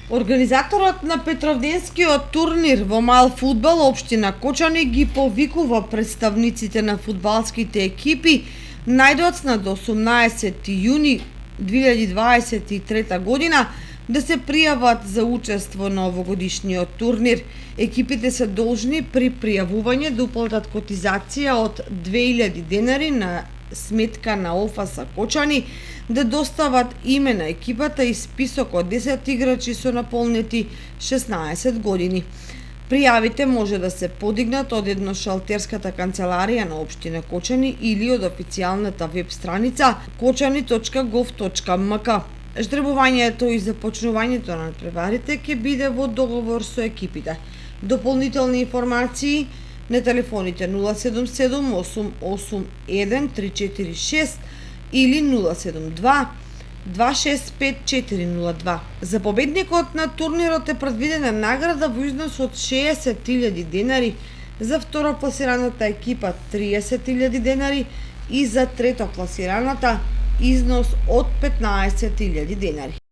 Организаторот на Петровденскиот турнир во мал фудбал општина Кочани ги повикува представниците на фудбалските екипи најдоцна до 18 јуни 2023 година да се пријават за учество на овогодишниот турнир. Екипите се должни при пријавување да уплатат котизација од 2000 денари на сметка на ОФС Кочани, да достават име на екипата и список од 10 играчи со наполнети 16 години. Пријавите може да се подигнат од едношалтерската канцеларија на општина Кочани или од официјалната веб страница kočani.gov.mk. Ждребувањето и започнувањето на надпреварите ќе биде во договор со екипите. Дополнителни информации на телефоните 077 881 346 или 072 265 402. За победникот на турнирот е предвидена награда во износ од 60.000 денари, за второпласираната екипа 30.000 денари и за третопласираната износ од 15.000 денари.